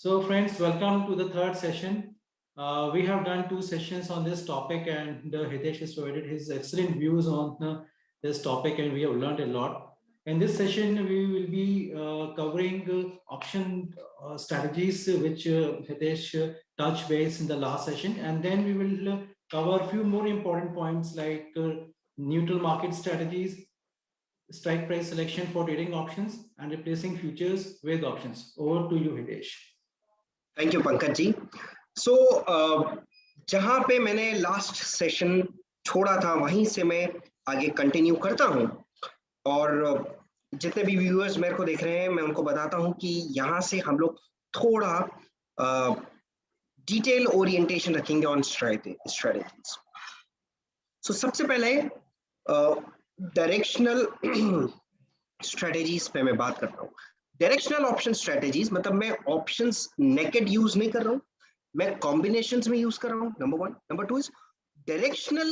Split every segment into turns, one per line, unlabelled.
So friends, welcome to the third session. We have done two sessions on this topic and Hitesh has provided his excellent views on this topic and we have learned a lot. In this session, we will be covering option strategies which Hitesh touched base in the last session, and then we will cover a few more important points like neutral market strategies, strike price selection for trading options, and replacing futures with options. Over to you, Hitesh.
Thank you Pankaj ji. So जहां पे मैंने last session छोड़ा था वहीं से मैं आगे continue करता हूं और जितने भी व्यूअर्स मेरे को देख रहे हैं मैं उनको बताता हूं कि यहां से हम लोग थोड़ा डिटेल ओरिएंटेशन रखेंगे ऑन स्ट्रेटजीज। सो सबसे पहले डायरेक्शनल स्ट्रेटजीज पे मैं बात करता हूं। डायरेक्शनल ऑप्शन स्ट्रेटजीज मतलब मैं ऑप्शंस नेकेड यूज नहीं कर रहा हूं, मैं कॉम्बिनेशंस में यूज कर रहा हूं, number one. Number two is directional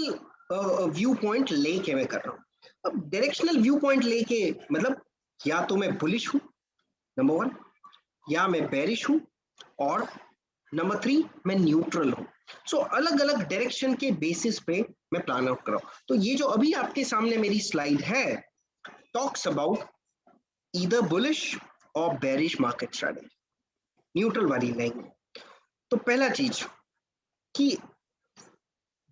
view point लेके मैं कर रहा हूं। अब डायरेक्शनल व्यू पॉइंट लेके मतलब या तो मैं बुलिश हूं नंबर वन, या मैं बेरिश हूं, और नंबर थ्री मैं न्यूट्रल हूं। सो अलग अलग डायरेक्शन के बेसिस पे मैं प्लान आउट कर रहा हूं। तो ये जो अभी आपके सामने मेरी स्लाइड है टॉक्स अबाउट ईदर बुलिश और बेरिश मार्केट स्ट्रेटजी, न्यूट्रल वाली नहीं। तो पहला चीज कि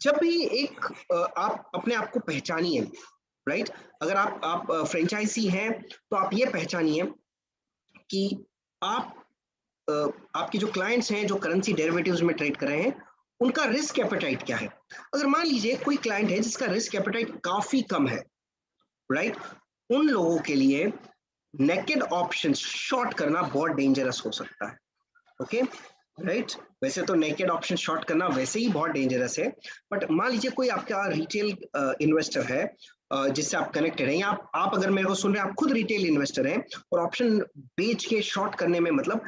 जब भी एक आप अपने आप को पहचानिए, राइट? अगर आप फ्रेंचाइजी हैं तो आप ये पहचानिए कि आप आपके जो क्लाइंट्स हैं जो करेंसी डेरिवेटिव्स में ट्रेड कर रहे हैं उनका रिस्क एपेटाइट क्या है। अगर मान लीजिए कोई क्लाइंट है जिसका रिस्क एपेटाइट काफी कम है, राइट, उन लोगों के लिए नेकेड ऑप्शन शॉर्ट करना बहुत डेंजरस हो सकता है। ओके राइट, वैसे तो नेकेड ऑप्शन शॉर्ट करना वैसे ही बहुत डेंजरस है, बट मान लीजिए कोई आपका रिटेल इन्वेस्टर है जिससे आप कनेक्टेड हैं, या आप अगर मेरे को सुन रहे हैं आप खुद रिटेल इन्वेस्टर हैं और ऑप्शन बेच के शॉर्ट करने में मतलब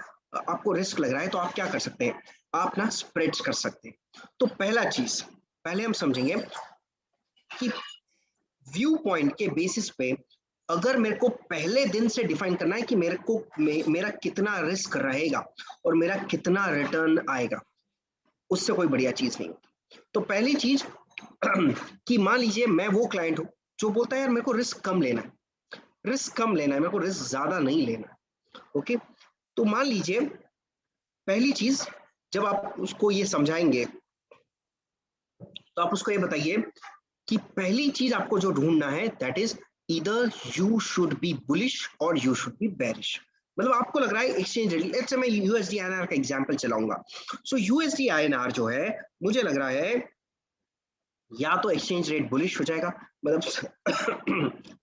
आपको रिस्क लग रहा है, तो आप क्या कर सकते हैं, आप ना स्प्रेड्स कर सकते हैं। तो पहला चीज पहले हम समझेंगे कि व्यू पॉइंट के बेसिस पे अगर मेरे को पहले दिन से डिफाइन करना है कि मेरा कितना रिस्क रहेगा और मेरा कितना रिटर्न आएगा, उससे कोई बढ़िया चीज नहीं होती। तो पहली चीज कि मान लीजिए मैं वो क्लाइंट हूं जो बोलता है यार मेरे को रिस्क कम लेना है, रिस्क कम लेना है, मेरे को रिस्क ज्यादा नहीं लेना है। ओके, तो मान लीजिए पहली चीज जब आप उसको ये समझाएंगे तो आप उसको ये बताइए कि पहली चीज आपको जो ढूंढना है that is either you should be bullish or you should be bearish। मतलब आपको लग रहा है एक्सचेंज रेट, लेट्स से मैं यूएसडी आईएनआर का एग्जांपल चलाऊंगा। सो यूएसडी आईएनआर जो है मुझे लग रहा है या तो एक्सचेंज रेट बुलिश हो जाएगा, मतलब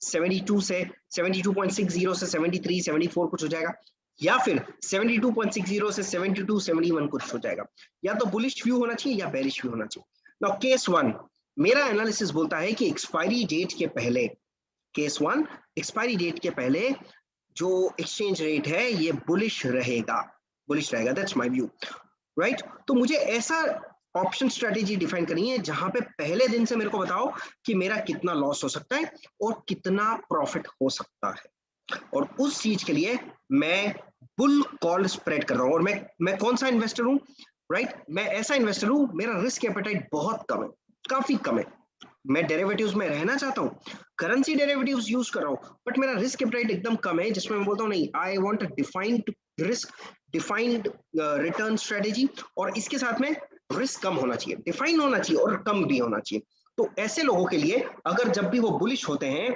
72 से 72.60 से 73 74 कुछ हो जाएगा, या फिर 72.60 से 72 71 कुछ हो जाएगा। या तो बुलिश व्यू होना चाहिए या बेरिश व्यू होना चाहिए। नाउ केस वन, मेरा एनालिसिस बोलता है कि एक्सपायरी डेट के पहले, केस वन एक्सपायरी डेट के पहले जो एक्सचेंज रेट है ये बुलिश रहेगा, दैट्स माय व्यू, राइट। तो मुझे ऐसा ऑप्शन स्ट्रेटेजी डिफाइन करनी है जहां पे पहले दिन से मेरे को बताओ कि मेरा कितना लॉस हो सकता है और कितना प्रॉफिट हो सकता है, और उस चीज के लिए मैं बुल कॉल स्प्रेड कर रहा हूं। और मैं कौन सा इन्वेस्टर हूं, राइट, मैं ऐसा इन्वेस्टर हूं मेरा रिस्क एपेटाइट बहुत कम है, काफी कम है। मैं डेरिवेटिव्स में रहना चाहता हूँ, करेंसी डेरिवेटिव्स यूज कर रहा हूँ, बट मेरा रिस्क एपेटाइट एकदम कम है, जिसमें मैं बोलता हूँ नहीं, I want a defined risk, defined return strategy, और इसके साथ में रिस्क कम होना चाहिए, डिफाइन होना चाहिए और कम भी होना चाहिए। तो ऐसे लोगों के लिए अगर जब भी वो बुलिश होते हैं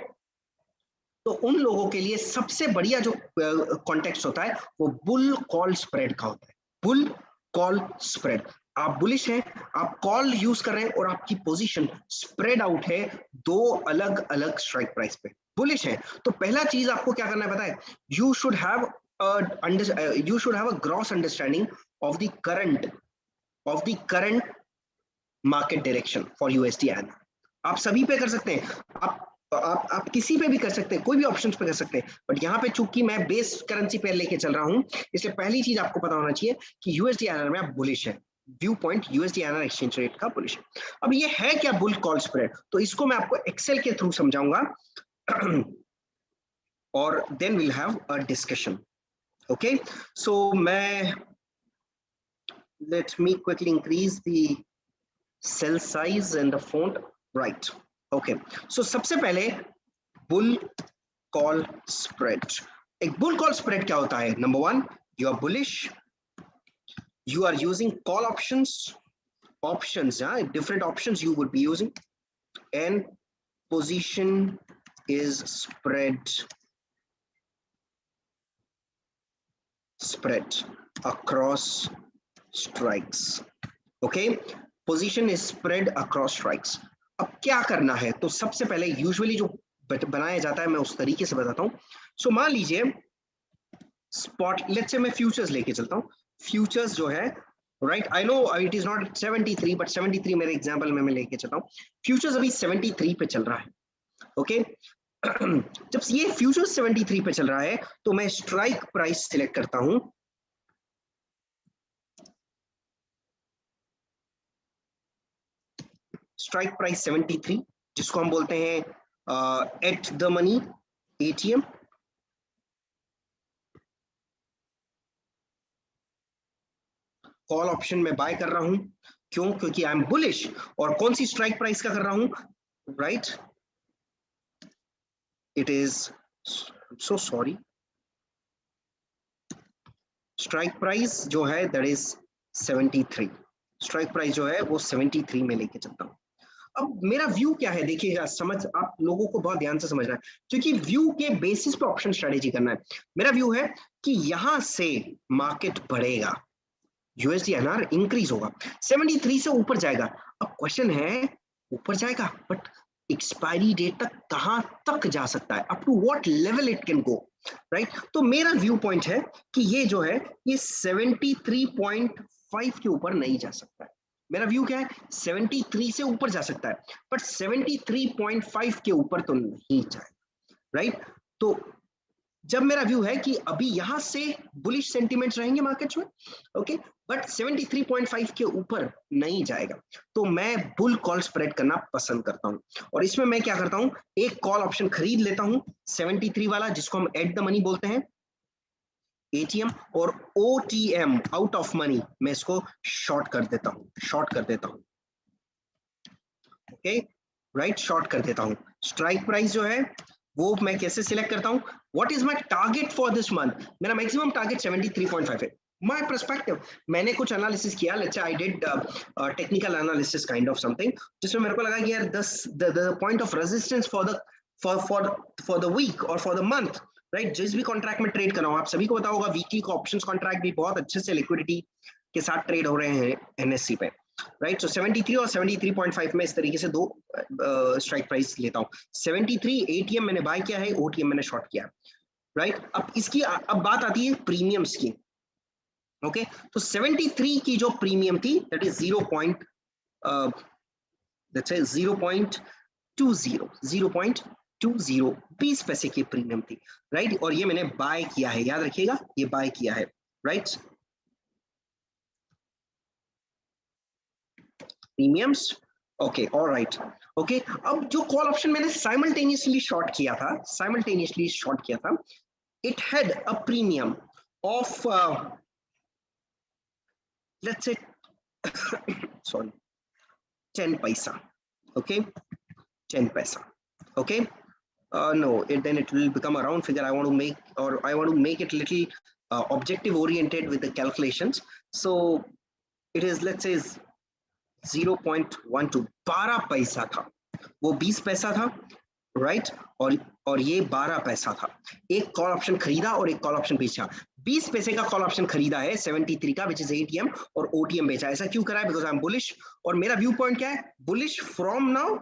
तो उन लोगों के लिए सबसे बढ़िया जो कॉन्टेक्स्ट होता है वो बुल कॉल स्प्रेड का होता है। बुल कॉल स्प्रेड, आप बुलिश हैं, आप कॉल यूज कर रहे हैं और आपकी पोजीशन स्प्रेड आउट है दो अलग अलग स्ट्राइक प्राइस पे, बुलिश है। तो पहला चीज आपको क्या करना है पता है, you should have a gross understanding of the current market direction for USD and आप सभी पे कर सकते हैं, आप किसी पे भी कर सकते हैं, कोई भी ऑप्शंस पे कर सकते हैं, बट यहाँ पे चूंकि मैं बेस करेंसी पे लेके चल रहा हूं इसलिए पहली चीज आपको पता होना चाहिए कि यूएसडी आईएनआर में आप बुलिश है, view point USD INR exchange rate का बुलिश है। अब ये है क्या बुल कॉल स्प्रेड, तो इसको मैं आपको एक्सेल के थ्रू समझाऊंगा और then will have a discussion. Okay, so मैं let me quickly increase the cell size and the font. Right. Okay. So सबसे पहले bull call spread. एक bull call spread क्या होता है? Number one, you are bullish. You are using call options. Different options you would be using, and position is spread across strikes. Okay, position is spread across strikes. अब क्या करना है? तो सबसे पहले यूजुअली जो बनाया जाता है मैं उस तरीके से बताता हूं. सो मान लीजिए स्पॉट, लेट्स से मैं फ्यूचर्स लेके चलता हूं. फ्यूचर्स जो है, right, I know it is not 73, but 73 मेरे एग्जांपल में मैं लेके चलता हूं. फ्यूचर्स अभी 73 पे चल रहा है. ओके, जब ये फ्यूचर्स 73 पे चल रहा है तो मैं स्ट्राइक प्राइस सिलेक्ट करता हूं. स्ट्राइक प्राइस 73, जिसको हम बोलते हैं at the money ATM. Call option में बाय कर रहा हूं. क्यों? क्योंकि आई एम बुलिश. और कौन सी स्ट्राइक प्राइस का कर रहा हूं? Right, it is, so sorry, strike price जो है दैट इज 73. स्ट्राइक प्राइस जो है वो 73 में लेके चलता हूं. अब मेरा व्यू क्या है देखिएगा, समझ आप लोगों को बहुत ध्यान से समझना है, क्योंकि व्यू के बेसिस पे ऑप्शन स्ट्रेटेजी करना है. मेरा व्यू है कि यहां से मार्केट बढ़ेगा, यूएसडी एनआर इंक्रीज होगा, 73 से ऊपर जाएगा. अब क्वेश्चन है ऊपर जाएगा, बट एक्सपायरी डेट तक कहां तक जा सकता है, up to what level it can go, right. तो मेरा व्यू पॉइंट है कि ये जो है ये 73.5 के ऊपर नहीं जा सकता है. मेरा व्यू क्या है? 73 से ऊपर जा सकता है, बट 73.5 के ऊपर तो नहीं जाएगा, राइट. तो जब मेरा व्यू है कि अभी यहां से बुलिश सेंटिमेंट्स रहेंगे मार्केट्स में, ओके, बट 73.5 के ऊपर नहीं जाएगा, तो मैं बुल कॉल स्प्रेड करना पसंद करता हूं. और इसमें मैं क्या करता हूं, एक कॉल ऑप्शन खरीद लेता हूं 73 वाला, जिसको हम एट द मनी बोलते हैं, एटीएम, और ओटीएम, आउट ऑफ मनी, मैं इसको शॉर्ट कर देता हूं. ओके, राइट, शॉर्ट कर देता हूं. स्ट्राइक प्राइस जो है वो मैं कैसे सिलेक्ट करता हूं? What is my target for this month? मेरा मैक्सिमम टारगेट 73.5 है. माय पर्सपेक्टिव, मैंने कुछ एनालिसिस किया, let's say I did technical analysis kind of something, जिसमें मेरे को लगा कि यार the point of resistance for the week और फॉर द मंथ, राइट, जिस भी कॉन्ट्रैक्ट में ट्रेड कर रहा हूं, आप सभी को पता होगा वीकली का ऑप्शंस कॉन्ट्रैक्ट भी बहुत अच्छे से लिक्विडिटी के साथ ट्रेड हो रहे हैं एनएससी पे, राइट. सो 73 और 73.5 में इस तरीके से दो स्ट्राइक प्राइस लेता हूं. 73 एटीएम मैंने बाय किया है, ओटीएम मैंने शॉर्ट किया, राइट. अब इसकी अब बात आती है प्रीमियम्स की. ओके, तो 73 की जो प्रीमियम थी दैट इज 0.20 20 पैसे की प्रीमियम थी, राइट. और ये मैंने बाय किया है, याद रखिएगा, ये बाय किया है, right. Premiums, okay, alright. Okay, अब जो कॉल ऑप्शन मैंने साइमल्टेनियसली शॉर्ट किया था, it had a premium of let's say sorry 10 paisa. Okay, 10 paisa. Okay, no, then it will become a round figure. I want to make it little objective oriented with the calculations. So it is, let's say, 0.12. 12 पैसा था, वो 20 पैसा था, right, और ये 12 पैसा था. एक कॉल ऑप्शन खरीदा और एक कॉल ऑप्शन बेचा. 20 पैसे का कॉल ऑप्शन खरीदा है 73 का, विच इज एटीएम, और ओटीएम बेचा. ऐसा क्यों करा है? बिकॉज आई एम बुलिश, और मेरा व्यू पॉइंट क्या है? Bullish from now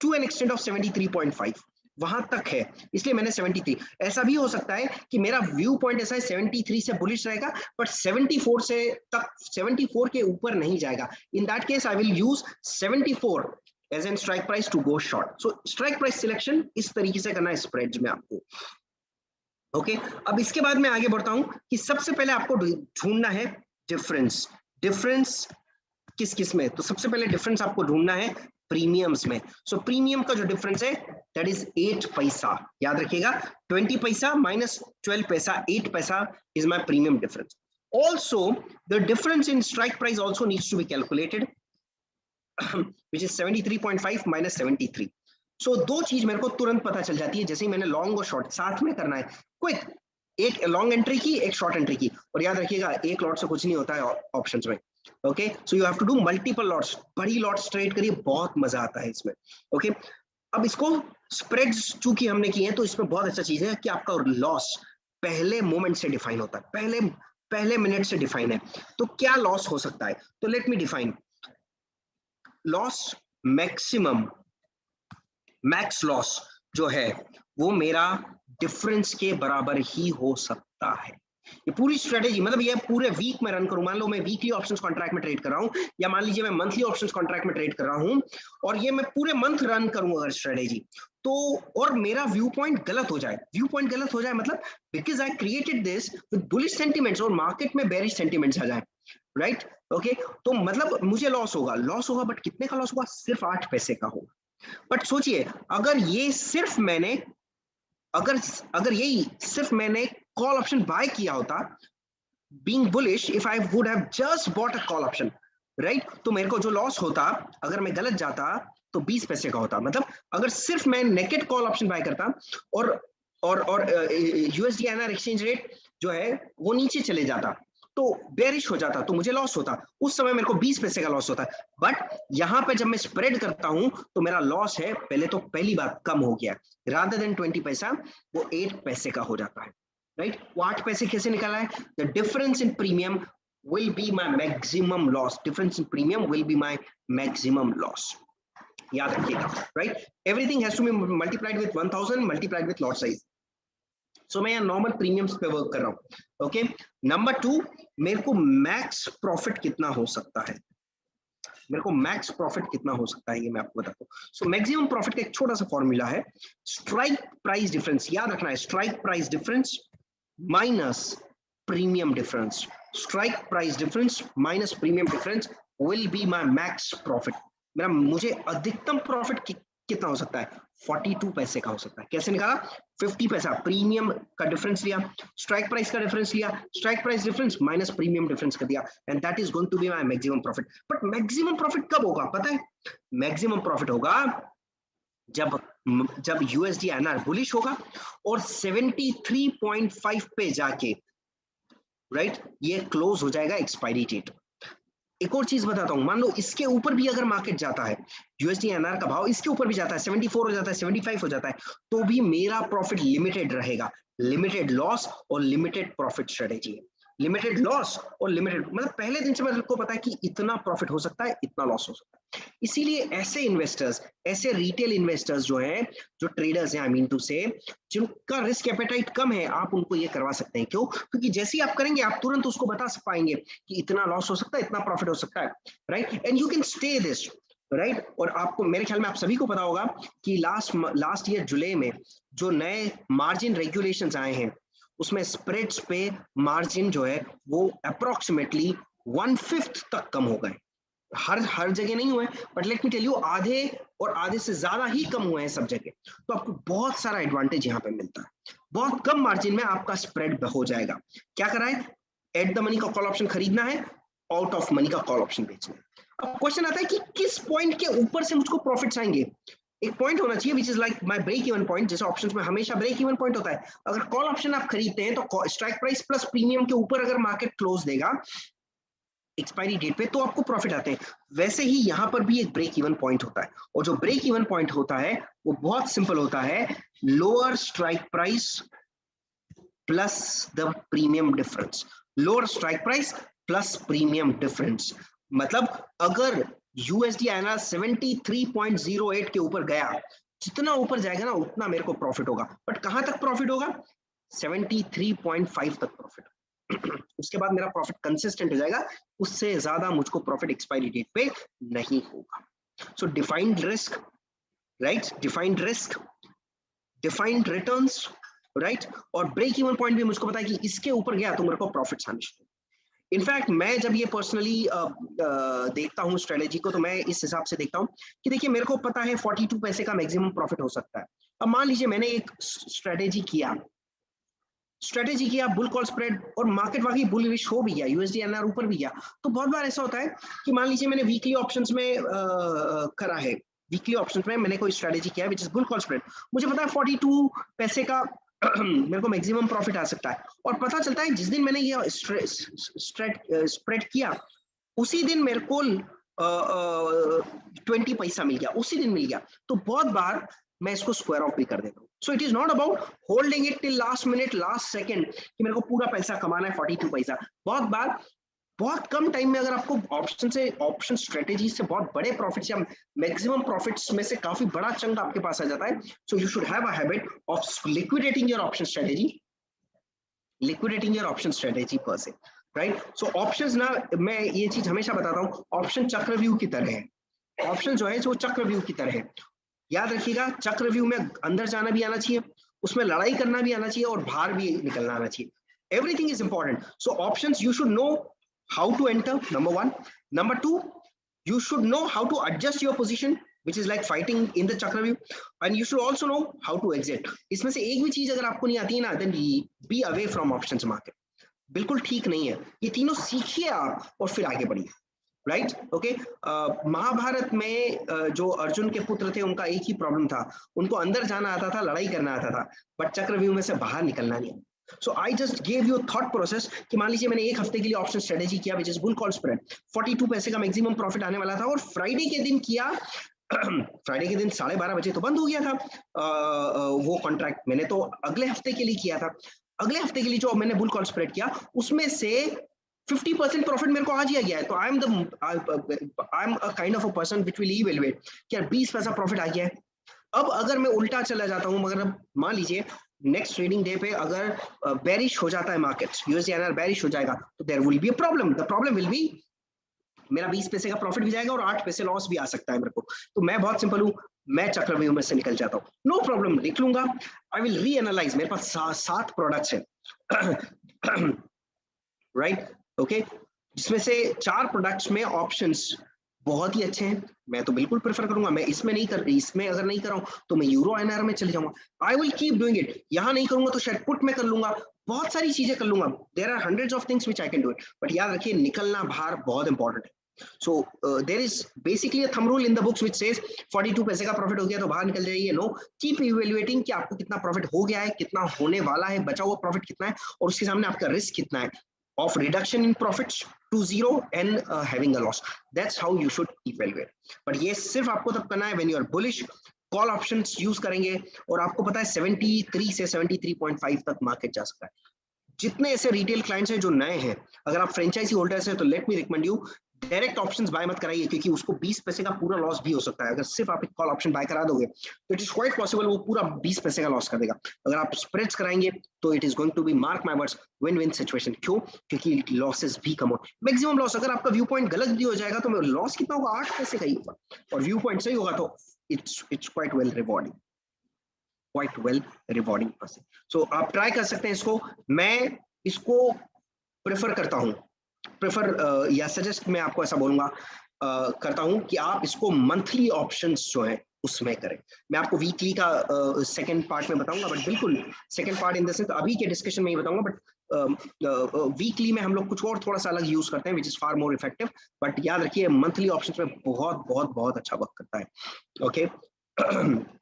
to an extent of 73.5, वहां तक है, इसलिए मैंने 73. ऐसा भी हो सकता है कि मेरा व्यू पॉइंट ऐसा है 73 से बुलिश रहेगा, बट 74 के ऊपर नहीं जाएगा. In that case I will use 74 as in strike price to go short. So strike price selection इस तरीके से करना है स्प्रेड्स में आपको. ओके, अब इसके बाद मैं आगे बढ़ता हूं कि सबसे पहले आपको ढूंढना है डिफरेंस किस में. तो सबसे पहले डिफरेंस आपको ढूंढना है प्रीमियम्स में. सो प्रीमियम का जो डिफरेंस है दैट इज 8 पैसा. याद रखिएगा, 20 पैसा माइनस 12 पैसा, 8 पैसा is my premium difference. Also the difference in strike price also needs to be calculated, which is 73.5 minus 73. So दो चीज मेरे को तुरंत पता चल जाती है, जैसे ही मैंने लॉन्ग और शॉर्ट साथ में करना है, क्विक, एक लॉन्ग एंट्री की, एक शॉर्ट एंट्री की, और याद रखिएगा एक लॉट से कुछ नहीं होता है ऑप्शंस में. Okay, so you have to do multiple lots, बड़ी लॉट्स ट्रेड करिए, बहुत मजा आता है इसमें. ओके, अब इसको स्प्रेड्स चूंकि हमने किए हैं तो इसमें बहुत अच्छा चीज है कि आपका लॉस पहले मोमेंट से डिफाइन होता है, पहले मिनट से डिफाइन है. तो क्या लॉस हो सकता है, तो लेट मी define. Loss maximum, max loss जो है वो मेरा डिफरेंस के बराबर ही हो सकता है. ये पूरी स्ट्रेटेजी, मतलब ये पूरे वीक में रन करूं, मान लो मैं वीकली ऑप्शंस कॉन्ट्रैक्ट में ट्रेड कर रहा हूं, या मान लीजिए मैं मंथली ऑप्शंस कॉन्ट्रैक्ट में ट्रेड कर रहा हूं, और ये मैं पूरे मंथ रन करूं अगर स्ट्रेटेजी, तो और मेरा व्यू पॉइंट गलत हो जाए, मतलब because I created this with bullish sentiments और मार्केट में बेरिश सेंटिमेंट्स आ जाए, राइट. ओके, तो मतलब मुझे लॉस होगा, बट कितने का लॉस होगा, सिर्फ 8 पैसे का होगा. बट सोचिए, अगर ये सिर्फ मैंने अगर यही सिर्फ मैंने कॉल ऑप्शन बाय किया होता, being bullish, if I would have just bought a call option, right, तो मेरे को जो लॉस होता अगर मैं गलत जाता तो 20 पैसे का होता. मतलब अगर सिर्फ मैं नेकेड कॉल ऑप्शन बाय करता और USD-INR एक्सचेंज रेट जो है वो नीचे चले जाता, तो बेरिश हो जाता, तो मुझे लॉस होता, उस समय मेरे को 20 पैसे का लॉस होता. बट यहाँ पे जब मैं स्प्रेड करता हूं तो मेरा लॉस है, पहली बात कम हो गया, रादर देन 20 पैसा वो 8 पैसे का हो जाता है, राइट. वो 8 पैसे कैसे निकाला है, the difference in premium will be my maximum loss, difference in premium will be my maximum loss. याद रखिएगा, right, everything has to be multiplied with 1000 multiplied with lot size. So मैं यहाँ नॉर्मल प्रीमियम्स पे work कर रहा हूँ. Okay, number 2, मेरे को मैक्स प्रॉफिट कितना हो सकता है, ये मैं आपको बताता हूँ. सो मैक्सिमम प्रॉफिट का एक छोटा सा फॉर्मूला है, स्ट्राइक प्राइस डिफरेंस, याद रखना है, strike price difference minus premium difference, strike price difference minus premium difference will be my max profit. मुझे अधिकतम प्रॉफिट कितना हो सकता है, 42 पैसे का हो सकता है. कैसे निकाला, 50 पैसा प्रीमियम का डिफरेंस लिया, स्ट्राइक प्राइस का डिफरेंस लिया, strike price difference minus premium difference कर दिया, and that is going to be my maximum profit. But maximum profit कब होगा पता है, मैक्सिमम प्रॉफिट होगा जब USD-INR बुलिश होगा और 73.5 पे जाके, राइट, ये क्लोज हो जाएगा एक्सपायरी डेट. एक और चीज बताता हूं, मान लो इसके ऊपर भी अगर मार्केट जाता है, USD-INR का भाव इसके ऊपर भी जाता है, 74 हो जाता है, 75 हो जाता है, तो भी मेरा प्रॉफिट लिमिटेड रहेगा. लिमिटेड लॉस और लिमिटेड प्रॉफिट स्ट्रेटेजी है. लिमिटेड लॉस और लिमिटेड, मतलब पहले दिन से मेरे को पता है कि इतना प्रॉफिट हो सकता है, इतना लॉस हो सकता है. इसीलिए ऐसे इन्वेस्टर्स, ऐसे रिटेल इन्वेस्टर्स जो हैं, जो ट्रेडर्स हैं, आई मीन टू से, जिनका रिस्क एपेटाइट कम है, आप उनको ये करवा सकते हैं. क्यों, क्योंकि जैसे ही आप करेंगे आप तुरंत उसको बता पाएंगे कि इतना लॉस हो सकता है, इतना प्रॉफिट हो सकता है, right, and you can stay this, right. और आपको, मेरे ख्याल में आप सभी को पता होगा कि लास्ट ईयर जुलाई में जो नए मार्जिन रेगुलेशंस आए हैं, उसमें स्प्रेड्स पे मार्जिन जो है वो अप्रोक्सीमेटली 1/5 तक कम हो गए. हर जगह नहीं हुए, but let me tell you, आधे से ज्यादा ही कम हुए हैं सब जगह. तो आपको बहुत सारा एडवांटेज यहाँ पे मिलता है, बहुत कम मार्जिन में आपका स्प्रेड हो जाएगा. क्या करा है, एट द मनी का कॉल ऑप्शन खरीदना है, आउट ऑफ मनी का कॉल ऑप्शन बेचना है. अब क्वेश्चन आता है कि किस पॉइंट के ऊपर से मुझको प्रॉफिट्स आएंगे. एक पॉइंट होना चाहिए which is like my break even point, जैसे ऑप्शंस में हमेशा ब्रेक इवन पॉइंट होता है. अगर कॉल ऑप्शन आप खरीदते हैं तो स्ट्राइक प्राइस प्लस प्रीमियम के ऊपर अगर मार्केट क्लोज देगा एक्सपायरी डेट पे, तो आपको प्रॉफिट आते हैं. वैसे ही यहाँ पर भी एक ब्रेक इवन पॉइंट होता है, और जो ब्रेक इवन पॉइंट होता है वो बहुत सिंपल होता है, lower strike price plus the premium difference. Lower strike price plus premium difference, मतलब अगर USD-INR 73.08 के ऊपर गया, जितना ऊपर जाएगा ना उतना मेरे को प्रॉफिट होगा. बट कहां तक प्रॉफिट होगा, 73.5 तक प्रॉफिट. उसके बाद मेरा प्रॉफिट कंसिस्टेंट हो जाएगा, उससे ज्यादा मुझको प्रॉफिट एक्सपायरी डेट पे नहीं होगा. So defined risk, right, defined risk, defined returns, right, और ब्रेक इवन पॉइंट भी मुझको पता है कि इसके ऊपर गया तो मेरे को प्रॉफिट आने चाहिए. इनफैक्ट मैं जब ये पर्सनली देखता हूँ स्ट्रेटेजी को, तो मैं इस हिसाब से देखता हूँ कि देखिए मेरे को पता है 42 पैसे का मैक्सिमम प्रॉफिट हो सकता है. अब मान लीजिए मैंने एक स्ट्रेटेजी किया, स्ट्रेटेजी किया, बुल कॉल स्प्रेड, और मार्केट वाकई बुलिश हो भी गया, यूएसडी एनआर ऊपर भी गया, तो बहुत बार ऐसा होता है कि मान लीजिए मैंने वीकली ऑप्शंस में करा है, वीकली ऑप्शंस में मैंने कोई स्ट्रेटेजी किया है which is bull call spread, मुझे पता है 42 पैसे का मेरे को मैक्सिमम प्रॉफिट आ सकता है, और पता चलता है जिस दिन मैंने ये स्प्रेड किया उसी दिन मेरे को 20 पैसा मिल गया, उसी दिन मिल गया, तो बहुत बार मैं इसको स्क्वायर ऑफ भी कर देता हूँ। So it is not about holding it till last minute, last second कि मेरे को पूरा पैसा कमाना है 42 पैसा। बहुत बार बहुत कम टाइम में अगर आपको ऑप्शन स्ट्रेटेजी से बहुत बड़े प्रॉफिट्स या मैक्सिमम प्रॉफिट्स में से काफी बड़ा चंक आपके पास आ जाता है, so you should have a habit of liquidating your option strategy पर से, राइट। सो ऑप्शंस ना, मैं ये चीज हमेशा बताता हूँ, ऑप्शन चक्रव्यूह की तरह है, ऑप्शन जो है वो चक्रव्यूह की तरह है। याद रखिएगा, चक्रव्यूह में अंदर जाना भी आना चाहिए, उसमें लड़ाई करना भी आना चाहिए और बाहर भी निकलना आना चाहिए। Everything is important. So options you should know how to enter, number 1. Number 2, you should know how to adjust your position, which is like fighting in the chakravyu, and you should also know how to exit. इसमें से एक भी चीज अगर आपको नहीं आती है ना, then be away from options market, बिल्कुल ठीक नहीं है। ये तीनों सीखिए आप और फिर आगे बढ़िए, राइट, ओके। महाभारत में जो अर्जुन के पुत्र थे उनका एक ही प्रॉब्लम था, उनको अंदर जाना आता था, लड़ाई करना आता था, बट चक्रव्यूह में से बाहर निकलना नहीं। So I just gave you a thought process कि मान लीजिए मैंने एक हफ्ते के लिए ऑप्शन स्ट्रेटेजी किया which is bull call spread, 42 पैसे का मैक्सिमम प्रॉफिट आने वाला था, और फ्राइडे के दिन किया फ्राइडे के दिन 12:30 बजे तो बंद हो गया था वो कॉन्ट्रैक्ट। मैंने तो अगले हफ्ते के लिए किया था, अगले हफ्ते के लिए जो मैंने बुल कॉल स्प्रेड किया उसमें से 50% प्रॉफिट मेरे को आज ही आ गया है। तो I am a kind of a person which will evaluate कि 20 पैसा प्रॉफिट आ गया है। अब अगर मैं उल्टा चला जाता हूं, मगर मान लीजिए नेक्स्ट ट्रेडिंग डे पे अगर बेरिश हो जाता है मार्केट, यूएसडी एनआर बेरिश हो जाएगा, तो there will be a problem. The problem will be मेरा 20 पैसे का प्रॉफिट भी जाएगा और 8 पैसे लॉस भी आ सकता है मेरे को। तो मैं बहुत सिंपल हूं, मैं चक्रव्यूह में से निकल जाता हूं, नो प्रॉब्लम, देख लूंगा। आई विल री एनालाइज, मेरे पास 7 प्रोडक्ट्स हैं राइट, ओके, जिसमें से 4 प्रोडक्ट्स में ऑप्शंस बहुत ही अच्छे हैं, मैं तो बिल्कुल प्रेफर करूंगा। मैं इसमें अगर नहीं कर रहा हूं तो मैं यूरो एनआर में चले जाऊंगा। I will keep doing it. यहां नहीं करूंगा तो शायद पुट में कर लूंगा, बहुत सारी चीजें कर लूंगा। There are hundreds of things which I can do it, but याद रखिए निकलना बाहर बहुत इंपॉर्टेंट है। So there is basically a thumb rule in the books which says 42 पैसे का प्रॉफिट हो गया तो बाहर निकल जाइए। नो, कीप इवैल्यूएटिंग कि आपको कितना प्रॉफिट हो गया है, कितना होने वाला है, बचा हुआ प्रॉफिट कितना है, और उसके सामने आपका रिस्क कितना है of reduction in profits to 0 and having a loss. That's how you should evaluate. But ये सिर्फ आपको तब करना है when you are bullish, call options use करेंगे, और आपको पता है 73 से 73.5 तक मार्केट जा सकता है। जितने ऐसे रिटेल क्लाइंट्स हैं जो नए हैं, अगर आप फ्रेंचाइजी होल्डर्स हैं तो let me recommend you, direct options buy मत कराइए, क्योंकि उसको 20 पैसे का पूरा लॉस भी हो सकता है। अगर सिर्फ आप एक कॉल ऑप्शन बाय करा दोगे तो इट इज क्वाइट पॉसिबल वो पूरा 20 पैसे का लॉस कर देगा। अगर आप स्प्रेड्स कराएंगे तो it is going to be, mark my words, win win situation. क्यों? क्योंकि लॉसेस भी कम हो, मैक्सिमम लॉस। अगर आपका व्यू पॉइंट गलत भी हो जाएगा तो लॉस कितना होगा? 8 पैसे का ही होगा, और व्यू पॉइंट सही होगा तो it's quite well rewarding, quite well rewarding person. So आप ट्राई कर सकते हैं इसको। मैं इसको प्रेफर करता हूं, या सजेस्ट मैं आपको ऐसा बोलूंगा करता हूं कि आप इसको मंथली ऑप्शंस जो है उसमें करें। मैं आपको वीकली का सेकंड पार्ट में बताऊंगा, बट बिल्कुल second part in the sense अभी के डिस्कशन में ही बताऊंगा, बट वीकली में हम लोग कुछ और थोड़ा सा अलग यूज करते हैं, which is far more effective. But याद रखिए मंथली ऑप्शंस में बहुत बहुत बहुत अच्छा वर्क करता है। Okay,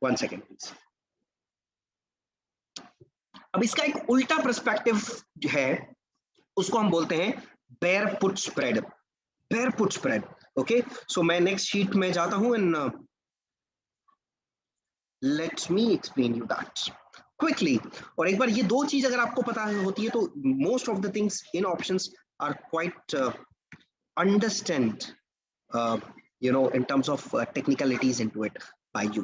1 second please. अब इसका एक उल्टा पर्सपेक्टिव जो है उसको हम बोलते हैं bear put spread, bear put spread. Okay, so मैं नेक्स्ट शीट में जाता हूं and let's me explain you that quickly. और एक बार ये दो चीज अगर आपको पता होती है तो most of the things in options are quite understand you know in terms of technicalities into it by you.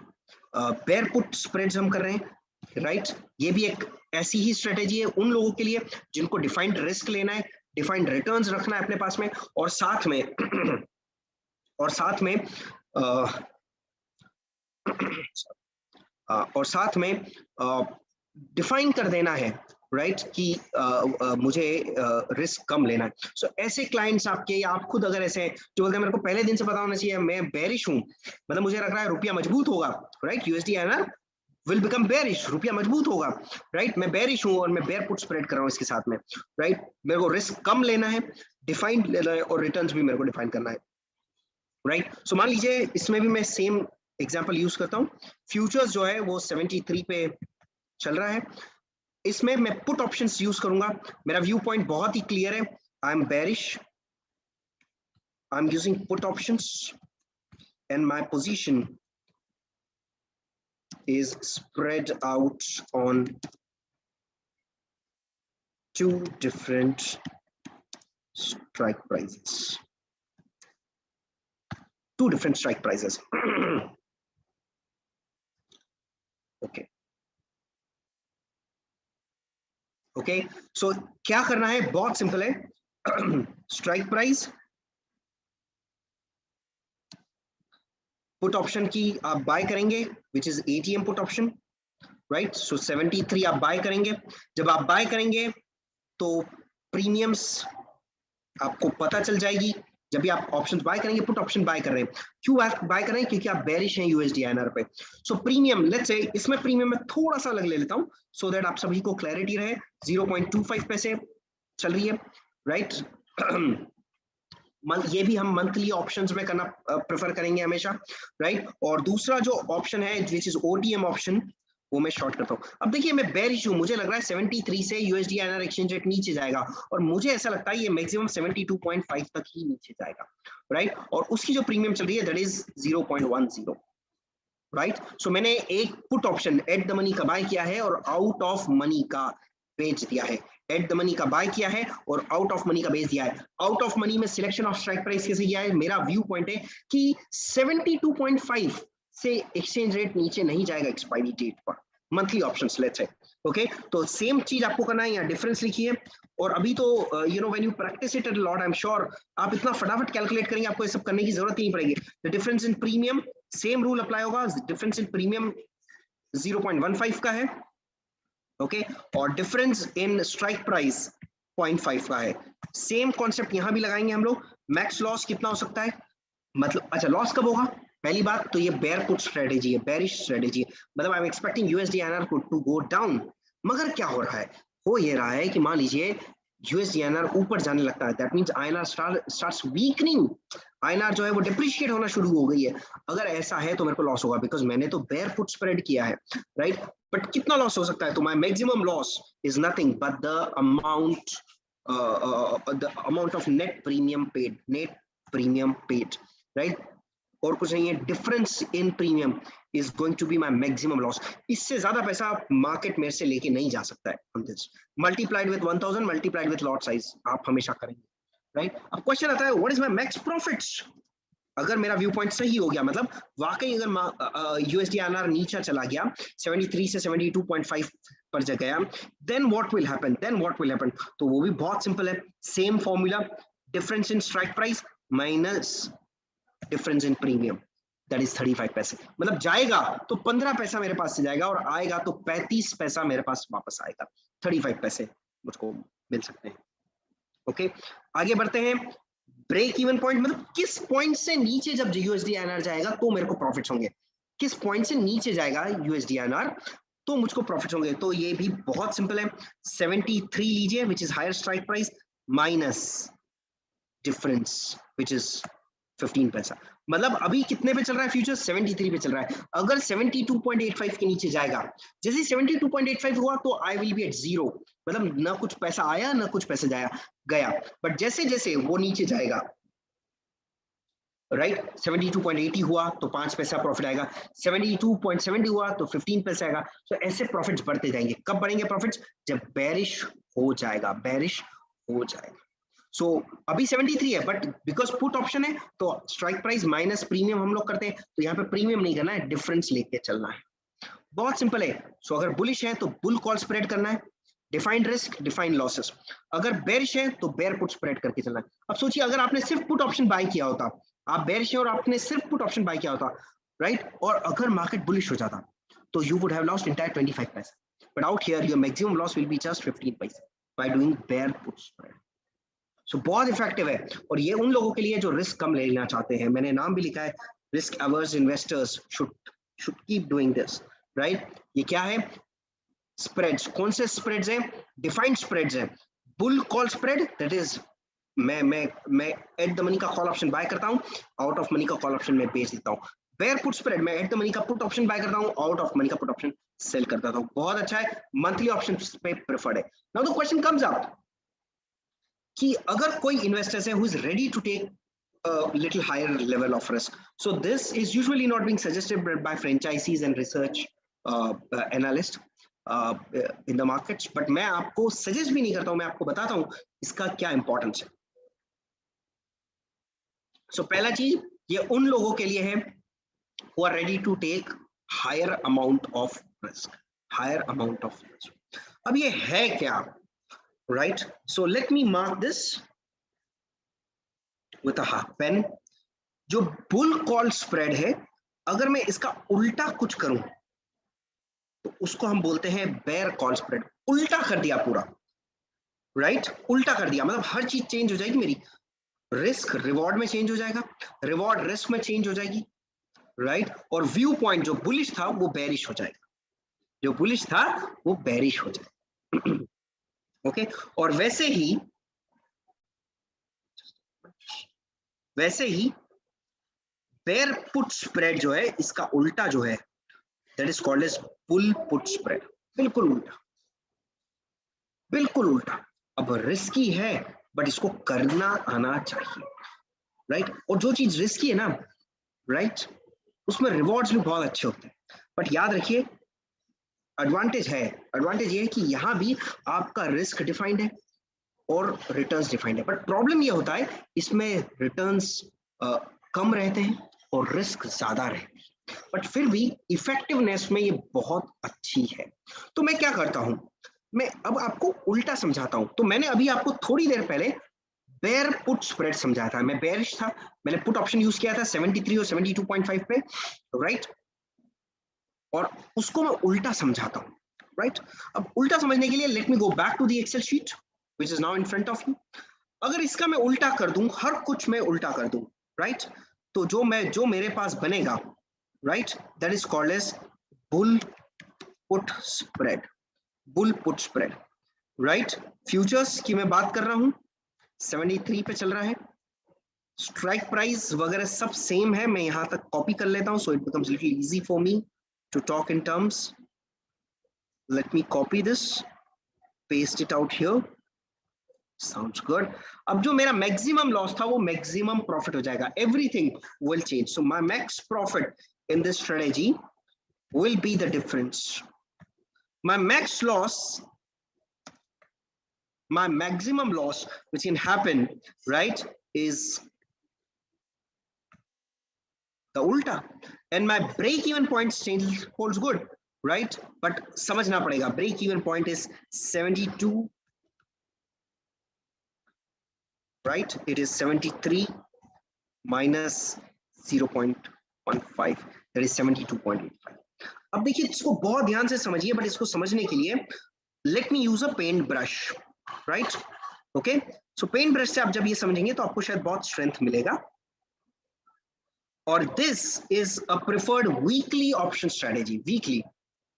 Bear put spreads हम कर रहे हैं, राइट ये भी एक ऐसी ही स्ट्रेटेजी है उन लोगों के लिए जिनको डिफाइंड रिस्क लेना है, डिफाइंड रिटर्न्स रखना है अपने पास में, और साथ में डिफाइन कर देना है, राइट कि मुझे रिस्क कम लेना है। सो ऐसे क्लाइंट्स आपके, या आप खुद अगर ऐसे जो बोलते हैं मेरे को पहले दिन से पता होना चाहिए मैं बेरिश हूं, मतलब मुझे लग रहा है रुपया मजबूत होगा, right USD NR will become bearish, रुपया मजबूत होगा, राइट? मैं बेरिश हूं और मैं बेयर पुट स्प्रेड कर रहा हूं इसके साथ में, राइट? मेरे को रिस्क कम लेना है, डिफाइंड लेना है और रिटर्न्स भी मेरे को डिफाइन करना है, राइट? सो मान लीजिए इसमें भी मैं सेम एग्जांपल यूज करता हूं, फ्यूचर्स जो है वो 73 पे चल रहा है, इसमें मैं पुट ऑप्शंस यूज करूंगा, मेरा व्यू पॉइंट बहुत ही क्लियर है, I am bearish, I am using put options and my position is spread out on two different strike prices. Two different strike prices. Okay. Okay. So क्या करना है? बहुत simple है. Strike price. Put option की आप buy करेंगे, which is ATM put option, right? So 73 आप buy करेंगे, जब आप बाय करेंगे तो प्रीमियम्स आपको पता चल जाएगी, जब भी आप ऑप्शन बाय करेंगे, पुट ऑप्शन बाय कर रहे हैं, क्यों आप बाय कर रहे हैं? क्योंकि आप बेरिश हैं यूएसडी आईएनआर पे। सो प्रीमियम, लेट्स से इसमें प्रीमियम में थोड़ा सा अलग ले लेता हूं सो दैट आप सभी को क्लैरिटी रहे, 0.25 पैसे चल रही है, राइट? ये भी हम मंथली ऑप्शंस में करना प्रेफर करेंगे हमेशा, राइट? और दूसरा जो ऑप्शन है विच इज ओटीएम ऑप्शन, वो मैं शॉर्ट करता हूं। अब देखिए मैं बेरिश हूं, मुझे लग रहा है 73 से यूएसडी आईएनआर एक्सचेंज रेट नीचे जाएगा और मुझे ऐसा लगता है ये मैक्सिमम 72.5 तक ही नीचे जाएगा, राइट? और उसकी जो प्रीमियम चल रही है दैट इज 0.10, राइट? सो मैंने एक put option at the money का बाय किया है और आउट ऑफ मनी का बेच दिया है, एट द मनी का बाय किया है और आउट ऑफ मनी का बेच दिया है। आउट ऑफ मनी में सिलेक्शन ऑफ स्ट्राइक प्राइस कैसे किया है? मेरा व्यू पॉइंट है कि 72.5 से एक्सचेंज रेट नीचे नहीं जाएगा एक्सपायरी डेट पर, monthly options let's say, okay? तो सेम चीज आपको करना है, यहाँ डिफरेंस लिखिए। और अभी तो you know when you practice it a lot, I am sure आप इतना फटाफट कैलकुलेट करेंगे, आपको ये सब करने की जरूरत ही नहीं पड़ेगी। The difference in premium, same rule apply होगा, डिफरेंस इन प्रीमियम 0.15 का है, ओके? और डिफरेंस इन स्ट्राइक प्राइस 0.5 का है। सेम कॉन्सेप्ट यहां भी लगाएंगे हम लोग। मैक्स लॉस कितना हो सकता है? मतलब अच्छा लॉस कब होगा? पहली बात तो ये बेयर पुट स्ट्रेटेजी है, बेरिश स्ट्रेटेजी है, मतलब I am expecting USD INR to go down. मगर क्या हो रहा है? हो ये रहा है कि मान लीजिए यूएसडी आईएनआर ऊपर जाने लगता है, that means INR starts weakening, INR जो है वो डिप्रिशिएट होना शुरू हो गई है। अगर ऐसा है तो मेरे को लॉस होगा, बिकॉज मैंने तो बेयर पुट स्प्रेड किया है, राइट? बट कितना लॉस हो सकता है? तो my maximum loss is nothing but the amount of net premium paid, right? और कुछ नहीं है, difference in premium is going to be my maximum loss. इससे ज्यादा पैसा मार्केट मेरे से लेके नहीं जा सकता है on this, multiplied with 1000 multiplied with lot size आप हमेशा करेंगे, राइट? अब क्वेश्चन आता है what is my max profits? अगर मेरा व्यू पॉइंट सही हो गया, मतलब वाकई अगर यूएसडी आईएनआर नीचे चला गया 73 से 72.5 पर जा गया, देन व्हाट विल हैपन? तो वो भी बहुत सिंपल है, same formula, difference in strike price minus difference in premium, that is 35 पैसे। मतलब जाएगा तो 15 पैसा मेरे पास से जाएगा और आएगा तो 35 पैसा मेरे पास वापस आएगा, 35 पैसे मुझको मिल सकते हैं, ओके? आगे बढ़ते हैं। ब्रेक इवन पॉइंट, मतलब किस पॉइंट से नीचे जब यूएसडी आईएनआर जाएगा तो मेरे को प्रॉफिट्स होंगे, किस पॉइंट से नीचे जाएगा यूएसडी आईएनआर तो मुझको प्रॉफिट्स होंगे। तो ये भी बहुत सिंपल है, 73 लीजिए which is higher strike price minus difference which is 15 पैसा। मतलब अभी कितने पे चल रहा है फ्यूचर? 73 पे चल रहा है। अगर 72.85 के नीचे जाएगा, जैसे 72.85 हुआ तो I will be at zero, मतलब ना कुछ पैसा आया ना कुछ पैसा गया। बट जैसे जैसे वो नीचे जाएगा, राइट? 72.80 हुआ तो 5 पैसा प्रॉफिट आएगा, 72.70 हुआ तो 15 पैसा आएगा। तो ऐसे प्रॉफिट्स बढ़ते जाएंगे। कब बढ़ेंगे प्रॉफिट्स? जब बेरिश हो जाएगा, सो अभी 73 है बट बिकॉज पुट ऑप्शन है तो स्ट्राइक प्राइस माइनस प्रीमियम हम लोग करते हैं, तो यहाँ पे प्रीमियम नहीं करना है, डिफरेंस लेके चलना है, बहुत सिंपल है। सो अगर बुलिश है तो बुल कॉल स्प्रेड करना है, डिफाइंड रिस्क डिफाइंड लॉसेस। अगर बेरिश है तो बेयर पुट स्प्रेड करके चलना है। अब सोचिए अगर आपने सिर्फ पुट ऑप्शन बाय किया होता, आप बेरिश है और आपने सिर्फ पुट ऑप्शन बाय किया होता, राइट? और अगर मार्केट बुलिश हो जाता तो you would have lost entire 25 पैसे, but out here your maximum loss will be just 15 पैसे by doing bear put spread. So बहुत इफेक्टिव है और ये उन लोगों के लिए जो रिस्क कम लेना चाहते हैं। मैंने नाम भी लिखा है, risk averse investors should keep doing this, right? ये क्या है? स्प्रेड्स. कौन से स्प्रेड्स हैं? डिफाइंड स्प्रेड्स हैं. Bull call spread, that is मैं एट द मनी का कॉल ऑप्शन बाय करता हूं, आउट ऑफ मनी का कॉल ऑप्शन मैं बेच देता हूं. बेयर पुट स्प्रेड, मैं एट द मनी का पुट ऑप्शन बाय करता हूं, आउट ऑफ मनी का पुट ऑप्शन सेल करता हूं. बहुत अच्छा है, मंथली ऑप्शन पे प्रेफर्ड है. Now the question comes up कि अगर कोई इन्वेस्टर्स है who is ready to take a little higher level of risk. So this is usually not being suggested by franchisees and research analysts in the markets, but मैं आपको suggest भी नहीं करता हूं, मैं आपको बताता हूं इसका क्या importance है. So पहला चीज, ये उन लोगों के लिए है who are ready to take higher amount of risk. Higher amount of risk. अब ये है क्या? Right? So let me mark this with a half pen. जो बुल कॉल स्प्रेड है, अगर मैं इसका उल्टा कुछ करूं तो उसको हम बोलते हैं बेयर कॉल स्प्रेड. उल्टा कर दिया पूरा, राइट? उल्टा कर दिया मतलब हर चीज चेंज हो जाएगी मेरी. रिस्क रिवॉर्ड में चेंज हो जाएगा, रिवॉर्ड रिस्क में चेंज हो जाएगी, राइट? और व्यू पॉइंट जो बुलिश था वो बेरिश हो जाएगा, जो बुलिश था वो बेरिश हो जाएगा. ओके और वैसे ही बेयर पुट स्प्रेड जो है, इसका उल्टा जो है, that is called as bull put spread. बिल्कुल उल्टा, बिल्कुल उल्टा. अब रिस्की है बट इसको करना आना चाहिए, राइट? और जो चीज रिस्की है ना, राइट, उसमें रिवॉर्ड्स भी बहुत अच्छे होते हैं. बट याद रखिए एडवांटेज है, एडवांटेज ये है कि यहाँ भी आपका रिस्क डिफाइंड है और रिटर्न्स डिफाइंड है. बट प्रॉब्लम ये होता है इसमें रिटर्न्स कम रहते हैं और रिस्क ज्यादा रहते हैं, बट फिर भी इफेक्टिवनेस में ये बहुत अच्छी है. तो मैं क्या करता हूं, मैं अब आपको उल्टा समझाता हूं. तो मैंने अभी आपको थोड़ी देर पहले बेयर पुट स्प्रेड समझाया था. मैं बेयरिश था, मैंने पुट ऑप्शन यूज किया था 73 और 72.5 पे, राइट? और उसको मैं उल्टा समझाता हूं, राइट? अब उल्टा समझने के लिए let me go back to the excel sheet which is now in front of you. अगर इसका मैं उल्टा कर दूं, हर कुछ मैं उल्टा कर दूं, राइट? तो जो मेरे पास बनेगा, right, that is called as bull put spread. Bull put spread, right? Futures की मैं बात कर रहा हूं, 73 पे चल रहा है. स्ट्राइक प्राइस वगैरह सब सेम है. मैं यहां तक कॉपी कर लेता हूं so it becomes little easy for me to talk in terms. Let me copy this, paste it out here. Sounds good. अब जो मेरा मैक्सिमम लॉस था वो मैक्सिमम प्रॉफिट हो जाएगा. Everything will change. So my max profit in this strategy will be the difference. My max loss, my maximum loss which can happen, right, is the ulta, and my break even point still holds good, right? But समझना पड़ेगा break even point is 72, right? It is 73 minus 0.15, that is 72.85. अब देखिए इसको बहुत ध्यान से समझिए, but इसको समझने के लिए let me use a paint brush, right? Okay, so paint brush से आप जब ये समझेंगे तो आपको शायद बहुत स्ट्रेंथ मिलेगा. और this is a preferred weekly option strategy. Weekly,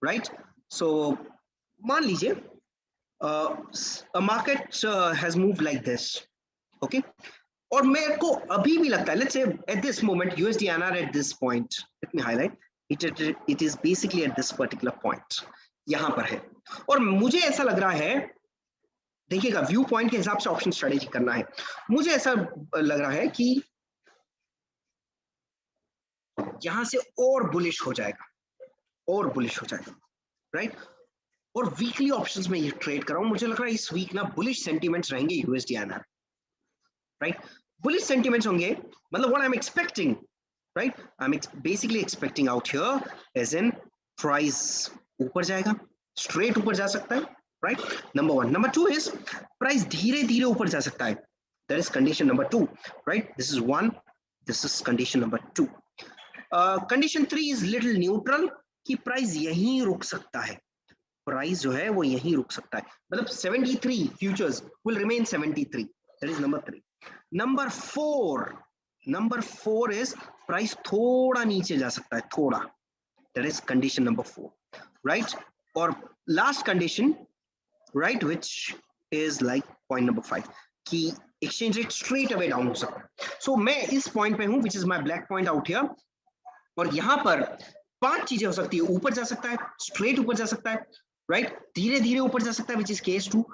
right? So मान लीजिए market has moved like this, okay, और मेरे को अभी भी लगता है, let's say at this moment USD INR at this point, let me highlight, it is basically at this particular point, यहां पर है. और मुझे ऐसा लग रहा है, देखिएगा व्यू पॉइंट के हिसाब से ऑप्शन स्ट्रेटेजी करना है. मुझे ऐसा लग रहा है कि यहां से और बुलिश हो जाएगा, और बुलिश हो जाएगा, राइट? और वीकली ऑप्शंस में ये ट्रेड कर रहा हूं. मुझे लग रहा है इस वीक ना बुलिश सेंटीमेंट्स रहेंगे USD NR, right? Bullish sentiments होंगे मतलब what I am expecting, right? I'm basically expecting out here as in price ऊपर जाएगा, straight ऊपर जा सकता है, right? Number one. Number two is price धीरे धीरे ऊपर जा सकता है. That is condition number two, right? This is one. This is condition number two. Condition three is little neutral, कि price यहीं रुक सकता है. Price जो है वो यहीं रुक सकता है. मतलब 73 futures will remain 73. That is number three. Number four is price थोड़ा नीचे जा सकता है, थोड़ा. That is condition number 4. right? और last condition, right, which is like point number 5 कि exchange rate straight away down हो सकता है. So मैं इस point पे हूं, which is my black point out here, और यहां पर 5 चीजें हो सकती है. ऊपर जा सकता है, straight ऊपर जा सकता है, right, धीरे धीरे ऊपर जा सकता है, which is case 2,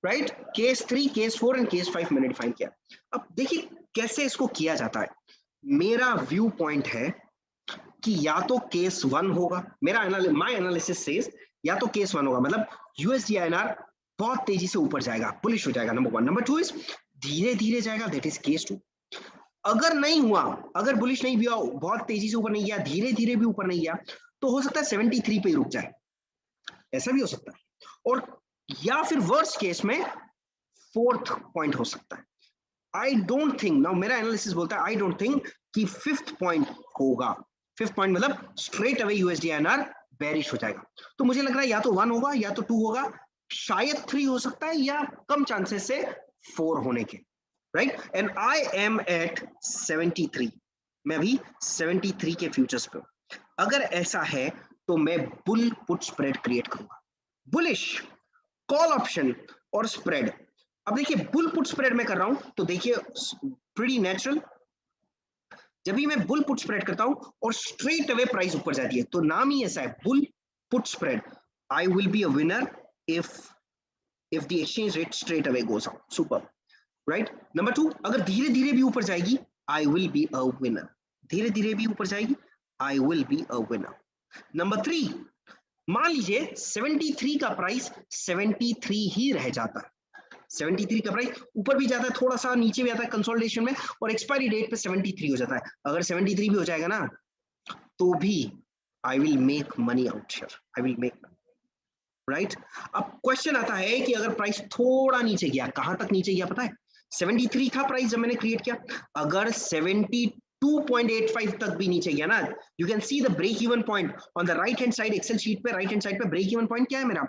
right, case 3, case 4 and case 5 मैंने डिफाइन किया. अब देखिए कैसे इसको किया जाता है. मेरा व्यू पॉइंट है कि या तो केस 1 होगा, मेरा माय एनालिसिस सेज या तो केस 1 होगा, मतलब यूएसडी आईएनआर बहुत तेजी से ऊपर जाएगा, बुलिश हो जाएगा, नंबर 1. नंबर 2 इज धीरे धीरे जाएगा, दैट इज केस 2. अगर नहीं हुआ, अगर बुलिश नहीं हुआ, बहुत तेजी से ऊपर नहीं गया, धीरे धीरे भी ऊपर नहीं गया, तो हो सकता है 73 पे रुक जाए, ऐसा भी हो सकता है. और या फिर वर्स्ट केस में 4th पॉइंट हो सकता है. आई डोंट थिंक, नाउ मेरा एनालिसिस बोलता है आई डोंट थिंक कि 5th पॉइंट होगा. 5th पॉइंट मतलब straight away USD INR bearish हो जाएगा. तो मुझे लग रहा है या तो 1 होगा या तो 2 होगा, शायद 3 हो सकता है, या कम चांसेस से 4 होने के, right. And I am at 73, मैं भी 73 के फ्यूचर्स पे. अगर ऐसा है तो मैं बुल पुट स्प्रेड क्रिएट करूंगा, बुलिश कॉल ऑप्शन और स्प्रेड. अब देखिए बुल पुट स्प्रेड में कर रहा हूं तो देखिए प्रीटी नेचुरल. जब भी मैं बुल पुट स्प्रेड करता हूं और स्ट्रेट अवे प्राइस ऊपर जाती है, तो नाम ही ऐसा है, bull put spread. I will be a winner if the exchange rate straight away goes up. Super, right? Number 2, अगर धीरे धीरे भी ऊपर जाएगी, I will be a winner. धीरे धीरे भी ऊपर जाएगी, I will be a winner. Number 3, मान लीजिए 73 का प्राइस 73 ही रह जाता है, 73 का प्राइस ऊपर भी जाता है, थोड़ा सा नीचे भी आता है कंसोलिडेशन में, और एक्सपायरी डेट पे 73 हो जाता है. अगर 73 भी हो जाएगा ना, तो भी I will make money out here. I will make money. Right. अब क्वेश्चन आता है कि अगर प्राइस थोड़ा नीचे गया, कहां तक नीचे गया पता है? 73 था प्राइस जब मैंने क्रिएट किया. अगर 72.85 तक भी नीचे गया ना, you can see the break even point on the right hand side. Excel sheet पे राइट हैंड साइड पे ब्रेक इवन पॉइंट क्या है मेरा?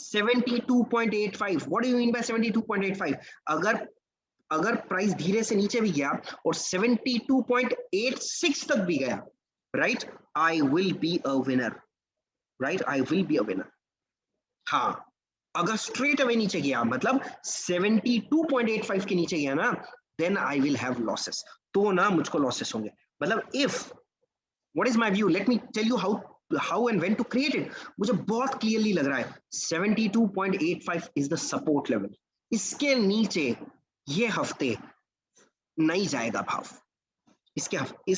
72.85. What do you mean by 72.85? अगर प्राइस धीरे से नीचे भी गया और 72.86 तक भी गया, right, I will be a winner, right, I will be a winner. हाँ, अगर स्ट्रेट अवे नीचे गया, मतलब 72.85 के नीचे गया ना, then I will have losses. तो ना मुझको लॉसेस होंगे. मतलब if, what is my view, let me tell you how and when to create it. मुझे बहुत क्लियरली लग रहा है 72.85 इज द सपोर्ट लेवल. इसके नीचे ये हफ्ते नहीं जाएगा भाव, इस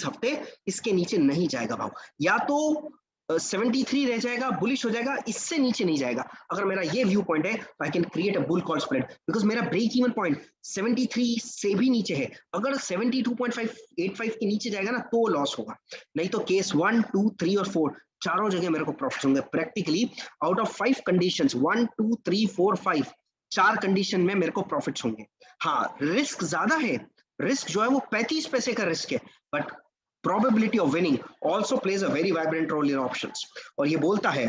हफ्ते इसके नीचे नहीं जाएगा भाव. या तो 73 रह जाएगा, बुलिश हो जाएगा, इससे नीचे नहीं जाएगा. अगर मेरा ये व्यू पॉइंट है, I can create a bull call spread, because मेरा ब्रेक इवन पॉइंट 73 से भी नीचे है. अगर 72.85 के नीचे जाएगा ना, तो लॉस होगा. नहीं तो केस 1, 2, 3 और 4 चारों जगह मेरे को प्रॉफिट होंगे. Practically out of 5 conditions, 1, 2, 3, 4, 5, 4 condition में मेरे को प्रॉफिट्स होंगे. हाँ, रिस्क ज्यादा है, रिस्क जो है वो 35 पैसे का रिस्क है, but probability of winning also plays a very vibrant role in options. और ये बोलता है,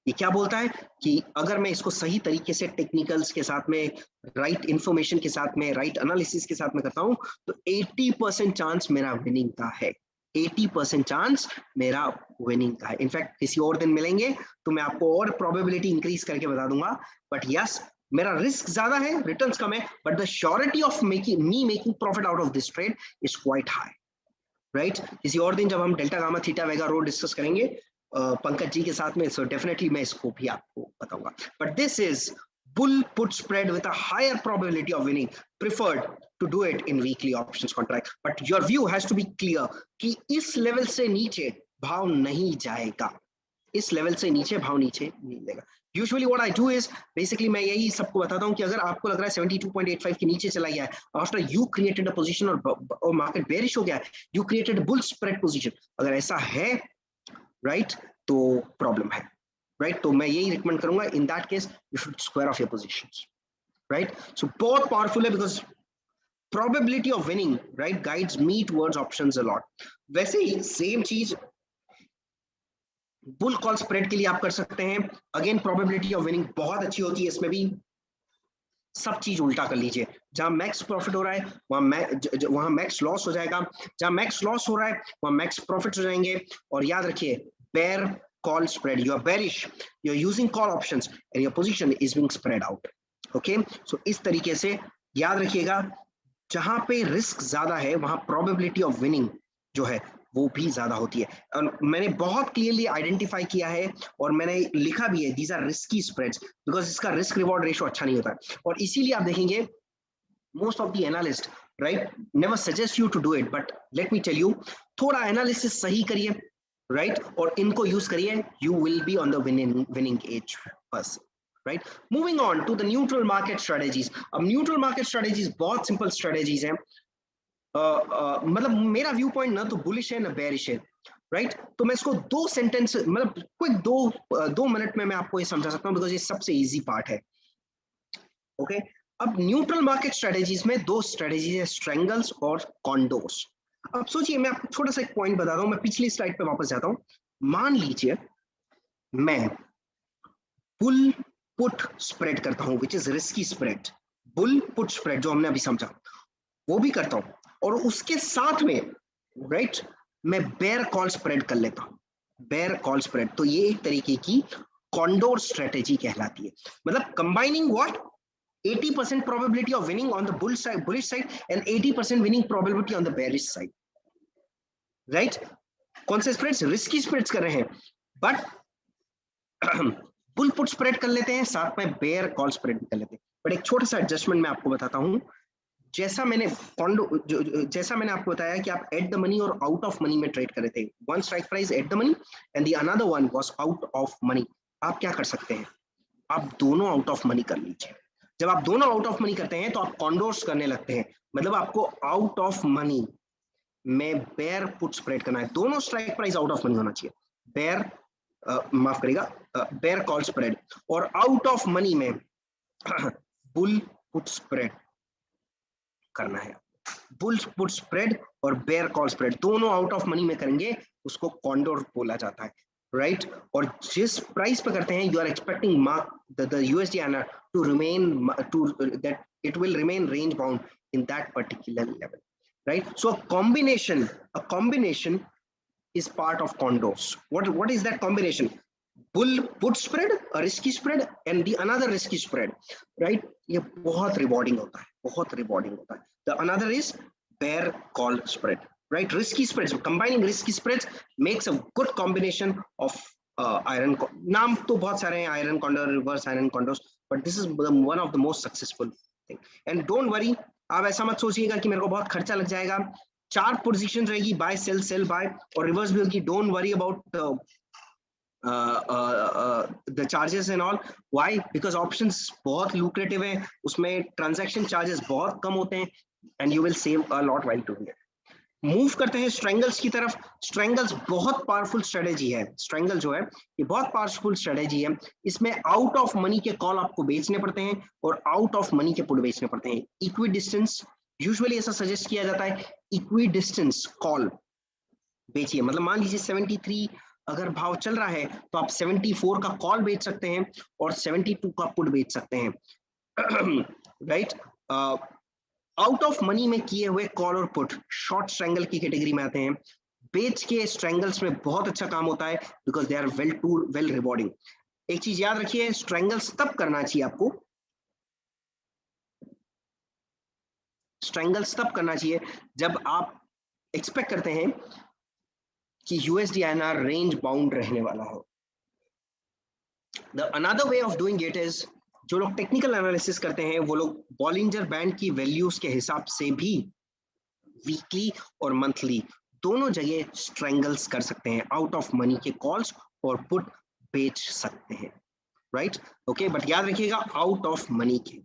ये क्या बोलता है कि अगर मैं इसको सही तरीके से टेक्निकल्स के साथ में, राइट इंफॉर्मेशन के साथ में, राइट एनालिसिस के साथ में करता हूं, तो 80% चांस मेरा विनिंग का है. 80% चांस मेरा विनिंग का है. इनफैक्ट किसी और दिन मिलेंगे तो मैं आपको और प्रोबेबिलिटी इंक्रीज करके बता दूंगा. बट यस, मेरा रिस्क ज्यादा है, रिटर्न्स कम है, but the surety of making profit out of this trade is quite high. Right, किसी और दिन जब हम डेल्टा गामा थीटा वेगा रो डिस्कस करेंगे पंकज जी के साथ में, सो डेफिनेटली मैं इसको भी आपको बताऊंगा. But this is bull put spread with a higher probability of winning, preferred to do it in weekly options contract. But your view has to be clear कि इस लेवल से नीचे भाव नहीं जाएगा, इस लेवल से नीचे भाव नीचे नहीं लेगा. Usually what I do is basically मैं यही सबको बताता हूँ कि अगर आपको लग रहा है 72.85 के नीचे चला गया है, after you created a position और market bearish हो गया है, you created a bull spread position, अगर ऐसा है, right, तो प्रॉब्लम है, right. तो मैं यही रिकमेंड करूंगा, in that case you should square off your positions, right. So बहुत powerful है because probability of winning, right, guides me towards options a lot. वैसे ही सेम चीज बुल कॉल स्प्रेड के लिए आप कर सकते हैं. अगेन प्रोबेबिलिटी ऑफ विनिंग बहुत अच्छी होती है, इसमें भी सब चीज उल्टा कर लीजिए. जहां मैक्स प्रॉफिट हो रहा है वहां मैक्स लॉस हो जाएगा, जहां मैक्स लॉस हो रहा है वहां मैक्स प्रॉफिट हो जाएंगे. और याद रखिए, bear call spread. You are bearish, you're using call options and your position is being spread out. Okay, so इस तरीके से याद रखिएगा, जहां पे रिस्क ज्यादा है वहां प्रोबेबिलिटी ऑफ विनिंग जो है वो भी ज्यादा होती है। और मैंने बहुत क्लियरली आइडेंटिफाई किया है और मैंने लिखा भी है, these are risky spreads, because इसका रिस्क रिवॉर्ड रेशियो अच्छा नहीं होता है। और इसीलिए आप देखेंगे most of the analyst, right, never suggest you to do it, but let me tell you, थोड़ा analysis सही करिए, right, और इनको use करिए, you will be on the winning edge person, right? Moving on to the neutral market strategies. अब neutral market strategies बहुत simple strategies हैं। मतलब मेरा व्यू पॉइंट ना तो बुलिश है ना बेरिश है, राइट? तो मैं इसको दो सेंटेंस, मतलब क्विक दो मिनट में मैं आपको ये समझा सकता हूँ, बिकॉज ये सबसे इजी पार्ट है। ओके, अब न्यूट्रल मार्केट स्ट्रेटेजीज में दो स्ट्रेटेजीज है, स्ट्रेंगल्स और कॉन्डोर्स। अब सोचिए, मैं आपको छोटा सा एक पॉइंट बता रहा हूं, मैं पिछली स्लाइड पे वापस जाता हूं। मान लीजिए मैं बुल पुट स्प्रेड करता हूं, which is risky spread, bull put spread जो हमने अभी समझा वो भी करता हूं, और उसके साथ में राइट मैं बेयर कॉल स्प्रेड कर लेता हूं, बेयर कॉल स्प्रेड। तो ये एक तरीके की कॉन्डोर स्ट्रेटेजी कहलाती है। मतलब combining what, 80% probability of winning on the bullish side and 80% winning probability on the bearish side, right? कौन से स्प्रेड्स? रिस्की स्प्रेड्स कर रहे हैं, बट बुल पुट स्प्रेड कर लेते हैं, साथ में बेयर कॉल स्प्रेड भी कर लेते हैं। बट एक छोटा सा एडजस्टमेंट मैं आपको बताता हूं। जैसा मैंने आपको बताया कि आप एट द मनी और आउट ऑफ मनी में ट्रेड कर रहे थे, one strike price at the money and the another one was out of money. आप क्या कर सकते हैं, आप दोनों आउट ऑफ मनी कर लीजिए। जब आप दोनों आउट ऑफ मनी करते हैं तो आप कॉन्डोर्स करने लगते हैं, मतलब आपको आउट ऑफ मनी में बेयर पुट स्प्रेड करना है। दोनों strike price out of money होना चाहिए, बेयर माफ करेगा बेयर कॉल स्प्रेड, और आउट ऑफ मनी में बुल पुट स्प्रेड करना है। बुल पुट स्प्रेड और बेयर कॉल स्प्रेड दोनों आउट ऑफ मनी में करेंगे, उसको कॉन्डोर बोला जाता है, राइट? और जिस प्राइस पे करते हैं, you are expecting mark the USD INR to remain that it will remain range bound in that particular level, right? So a combination is part of condors. What is that combination? Bull put spread, a risky spread, and the another risky spread, right? ये बहुत rewarding होता है, बहुत rewarding होता है। The another is bear call spread, right? Risky spreads, combining risky spreads makes a good combination of iron. नाम तो बहुत सारे हैं, iron condor, reverse iron condors, but this is one of the most successful thing. And don't worry, आप ऐसा मत सोचिएगा कि मेरे को बहुत खर्चा लग जाएगा। 4 पोजीशन रहेगी, बाय सेल सेल बाय, और रिवर्स भी होगी। Don't worry about the charges and all. Why? Because options बहुत lucrative है, उसमें transaction charges बहुत कम होते हैं, and you will save a lot while doing it. Move करते हैं स्ट्रेंगल्स की तरफ। स्ट्रेंगल्स बहुत पावरफुल स्ट्रेटेजी है। स्ट्रेंगल जो है ये बहुत पावरफुल स्ट्रेटेजी है। इसमें आउट ऑफ मनी के कॉल आपको बेचने पड़ते हैं और आउट ऑफ मनी के पुट बेचने पड़ते हैं। इक्वी डिस्टेंस, यूजुअली ऐसा सजेस्ट किया जाता है, इक्वी डिस्टेंस कॉल बेचिए। मतलब मान लीजिए 73 अगर भाव चल रहा है तो आप 74 का कॉल बेच सकते हैं और 72 का पुट बेच सकते हैं, राइट? आउट ऑफ मनी में किए हुए कॉल और पुट शॉर्ट स्ट्रेंगल की कैटेगरी में आते हैं। बेच के स्ट्रेंगल्स में बहुत अच्छा काम होता है, because they are well rewarding. एक चीज याद रखिए, स्ट्रेंगल्स तब करना चाहिए आपको, स्ट्रेंगल्स तब करना चाहिए जब आप एक्सपेक्ट करते हैं कि USD INR रेंज बाउंड रहने वाला हो। The another way of doing it is, जो लोग टेक्निकल एनालिसिस करते हैं वो लोग बॉलिंजर बैंड की वैल्यूज के हिसाब से भी वीकली और मंथली दोनों जगह स्ट्रेंगल्स कर सकते हैं, आउट ऑफ मनी के कॉल्स और पुट बेच सकते हैं, राइट? ओके, बट याद रखिएगा आउट ऑफ मनी के,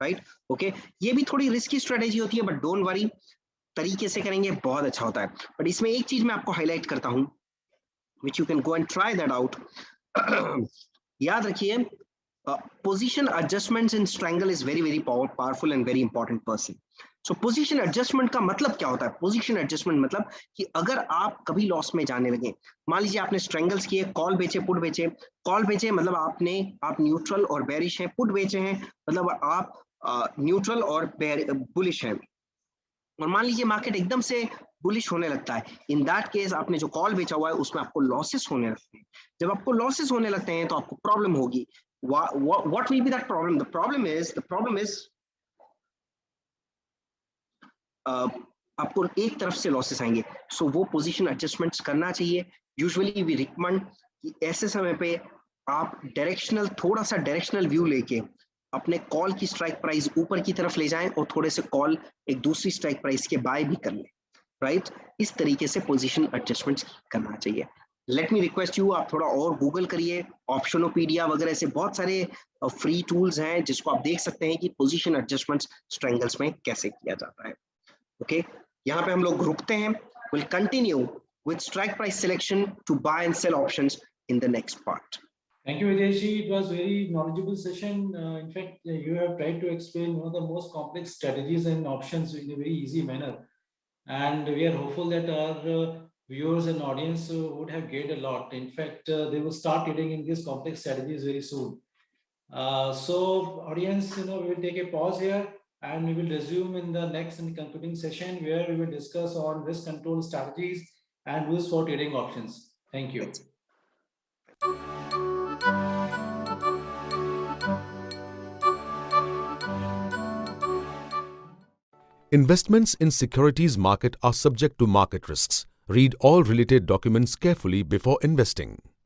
राइट? ओके, ये भी थोड़ी रिस्की स्ट्रेटेजी होती है, बट डोंट वरी, तरीके से करेंगे बहुत अच्छा होता है। बट इसमें एक चीज मैं आपको हाईलाइट करता हूं, which you can go and try that out. याद रखिए, position adjustments in strangle is very powerful and very important person. So position adjustment का मतलब क्या होता है? position adjustment मतलब कि अगर आप कभी लॉस में जाने लगे, मान लीजिए आपने स्ट्रेंगल्स किए, कॉल बेचे, पुट बेचे। कॉल बेचे मतलब आप न्यूट्रल और बेरिश हैं, पुट बेचे हैं मतलब आप न्यूट्रल और बुलिश हैं। और मान लीजिए मार्केट एकदम से बुलिश होने लगता है, इन दैट केस आपने जो कॉल बेचा हुआ है उसमें आपको लॉसेस होने लगते हैं। जब आपको लॉसेस होने लगते हैं तो आपको प्रॉब्लम होगी। What will be that problem? The problem is आपको एक तरफ से लॉसेस आएंगे, सो वो पोजीशन एडजस्टमेंट्स करना चाहिए। यूजुअली वी रिकमेंड कि ऐसे समय पे आप थोड़ा सा डायरेक्शनल व्यू लेके अपने कॉल की स्ट्राइक प्राइस ऊपर की तरफ ले जाएं और थोड़े से कॉल एक दूसरी स्ट्राइक प्राइस के बाय भी कर लें, राइट? इस तरीके से पोजीशन एडजस्टमेंट्स करना चाहिए। लेट मी रिक्वेस्ट यू, आप थोड़ा और गूगल करिए, ऑप्शनोपीडिया वगैरह से बहुत सारे फ्री टूल्स हैं जिसको आप देख सकते हैं कि पोजीशन एडजस्टमेंट्स स्ट्रैंगल्स में कैसे किया जाता है। ओके, यहाँ पे हम लोग रुकते हैं। Will continue with strike price selection to buy and sell options in the next part.
Thank you, Videshi. It was very knowledgeable session. In fact, you have tried to explain one of the most complex strategies and options in a very easy manner. And we are hopeful that our viewers and audience would have gained a lot. In fact, they will start trading in these complex strategies very soon. So, audience, we will take a pause here and we will resume in the next and concluding session where we will discuss on risk control strategies and rules for trading options. Thank you.
Investments in securities market are subject to market risks. Read all related documents carefully before investing.